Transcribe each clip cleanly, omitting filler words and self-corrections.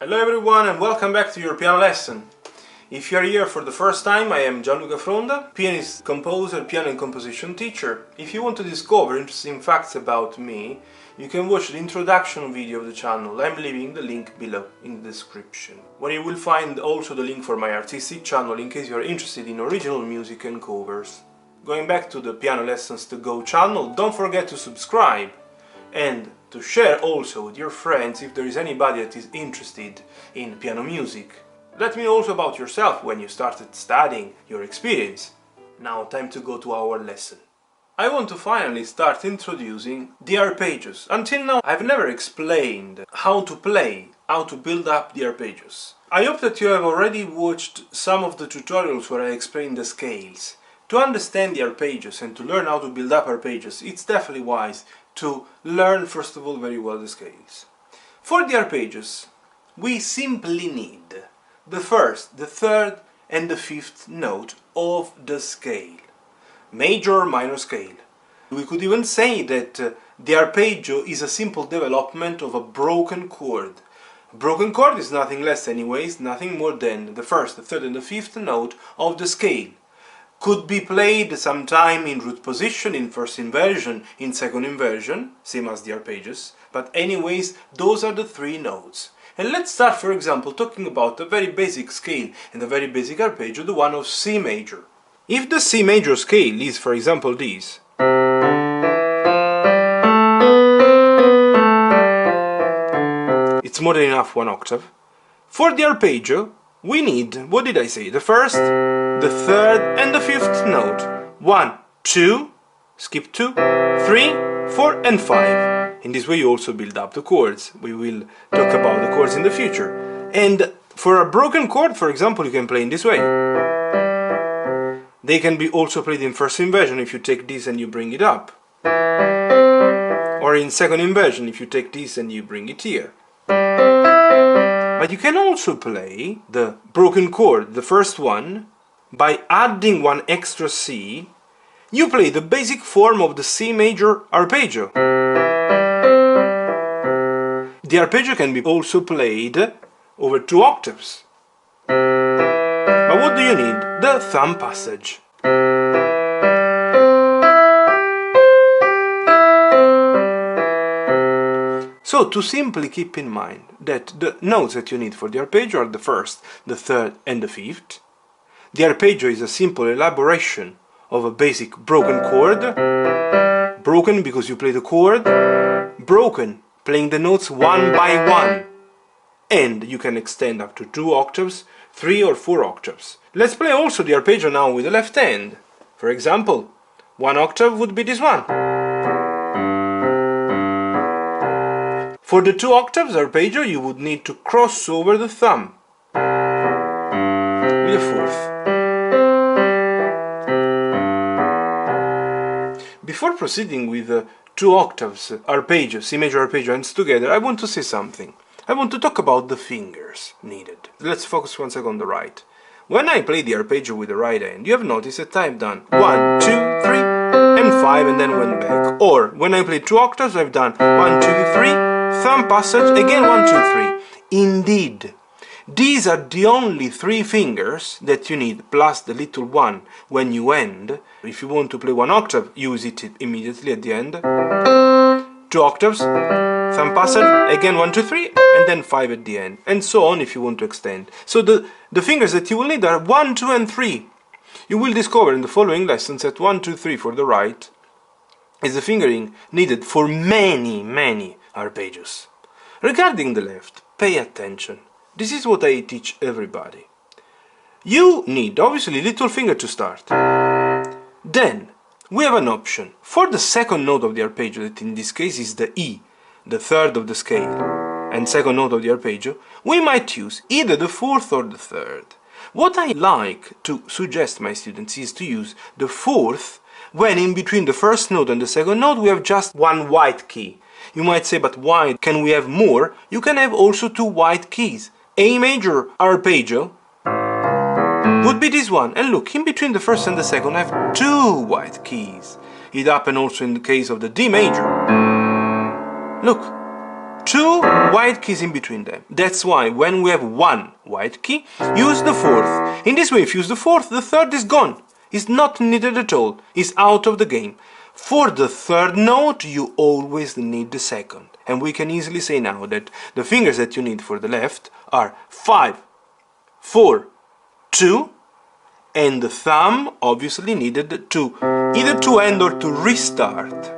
Hello everyone and welcome back to your piano lesson. If you are here for the first time, I am Gianluca, pianist, composer, piano and composition teacher. If you want to discover interesting facts about me, you can watch the introduction video of the channel. I'm leaving the link below in the description, where you will find also the link for my artistic channel in case you are interested in original music and covers. Going back to the Piano Lessons to Go channel, don't forget to subscribe and to share also with your friends if there is anybody that is interested in piano music. Let me know also about yourself when you started studying, your experience. Now time to go to our lesson. I want to finally start introducing the arpeggios. Until now I've never explained how to play, how to build up the arpeggios. I hope that you have already watched some of the tutorials where I explain the scales. To understand the arpeggios and to learn how to build up arpeggios, it's definitely wise to learn first of all very well the scales. For the arpeggios, we simply need the first, the third and the fifth note of the scale. Major, minor scale. We could even say that the arpeggio is a simple development of a broken chord. A broken chord is nothing less anyways, nothing more than the first, the third and the fifth note of the scale. Could be played sometime in root position, in first inversion, in second inversion, same as the arpeggios, but anyways, those are the three notes. And let's start, for example, talking about a very basic scale and a very basic arpeggio, the one of C major. If the C major scale is, for example, this, it's more than enough one octave. For the arpeggio, we need, what did I say, the first, the third and the fifth note. 1, 2, skip 2, 3, 4 and 5. In this way you also build up the chords. We will talk about the chords in the future. And for a broken chord, for example, you can play in this way. They can be also played in first inversion if you take this and you bring it up. Or in second inversion if you take this and you bring it here. But you can also play the broken chord, the first one, by adding one extra C. You play the basic form of the C major arpeggio. The arpeggio can be also played over 2 octaves. But what do you need? The thumb passage. So, to simply keep in mind that the notes that you need for the arpeggio are the first, the third and the fifth. The arpeggio is a simple elaboration of a basic broken chord. Broken because you play the chord. Broken, playing the notes one by one. And you can extend up to 2 octaves, 3 or 4 octaves. Let's play also the arpeggio now with the left hand. For example, 1 octave would be this one. For the 2 octaves arpeggio, you would need to cross over the thumb with a fourth. Before proceeding with the 2 octaves arpeggio, C major arpeggio hands together, I want to say something. I want to talk about the fingers needed. Let's focus one second on the right. When I play the arpeggio with the right hand, you have noticed that I've done 1, 2, 3 and 5 and then went back. Or when I play 2 octaves, I've done 1, 2, 3, thumb passage, again 1, 2, 3. Indeed, these are the only 3 fingers that you need, plus the little one when you end. If you want to play 1 octave, use it immediately at the end. 2 octaves, thumb passage, again 1, 2, 3, and then 5 at the end. And so on if you want to extend. So the fingers that you will need are 1, 2 and 3. You will discover in the following lessons that 1, 2, 3 for the right is the fingering needed for many arpeggios. Regarding the left, pay attention. This is what I teach everybody. You need obviously little finger to start. Then we have an option for the second note of the arpeggio, that in this case is the E, the third of the scale, and second note of the arpeggio. We might use either the fourth or the third. What I like to suggest my students is to use the fourth when in between the first note and the second note we have just one white key. You might say, but why can we have more? You can have also 2 white keys. A major arpeggio would be this one. And look, in between the first and the second I have 2 white keys. It happened also in the case of the D major. Look, two white keys in between them. That's why when we have one white key, use the fourth. In this way, if you use the fourth, the third is gone. It's not needed at all. It's out of the game. For the third note, you always need the second. And we can easily say now that the fingers that you need for the left are 5, 4, 2, and the thumb obviously needed to either to end or to restart.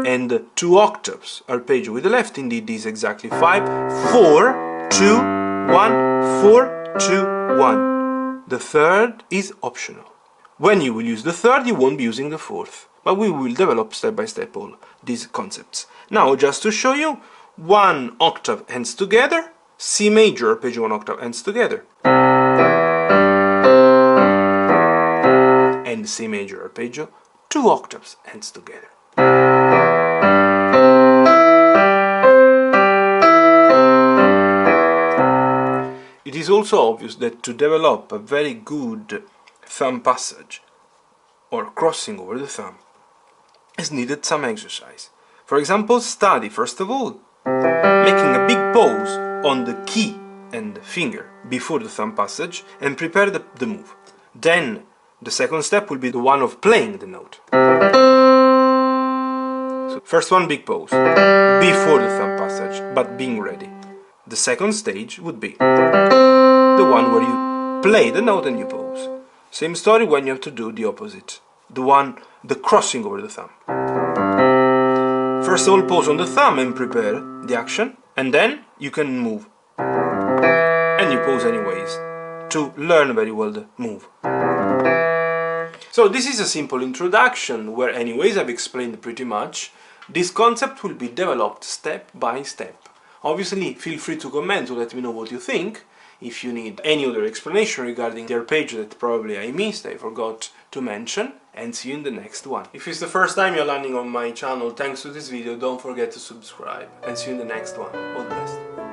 And 2 octaves arpeggio with the left indeed is exactly 5, 4, 2, 1, 4, 2, 1. The third is optional. When you will use the third, you won't be using the fourth. But we will develop step by step all these concepts. Now, just to show you, 1 octave ends together, C major arpeggio 1 octave ends together, and C major arpeggio 2 octaves ends together. It is also obvious that to develop a very good thumb passage or crossing over the thumb is needed some exercise. For example, study first of all making a big pause on the key and the finger before the thumb passage and prepare the move. Then the second step will be the one of playing the note. So first one, big pause before the thumb passage, but being ready. The second stage would be the one where you play the note and you pause. Same story when you have to do the opposite. The crossing over the thumb. First of all, pause on the thumb and prepare the action, and then you can move. And you pause anyways, to learn very well the move. So this is a simple introduction, where anyways I've explained pretty much. This concept will be developed step by step. Obviously, feel free to comment to let me know what you think. If you need any other explanation regarding the arpeggio that probably I missed, I forgot to mention, and see you in the next one. If it's the first time you're landing on my channel thanks to this video, don't forget to subscribe, and see you in the next one. All the best.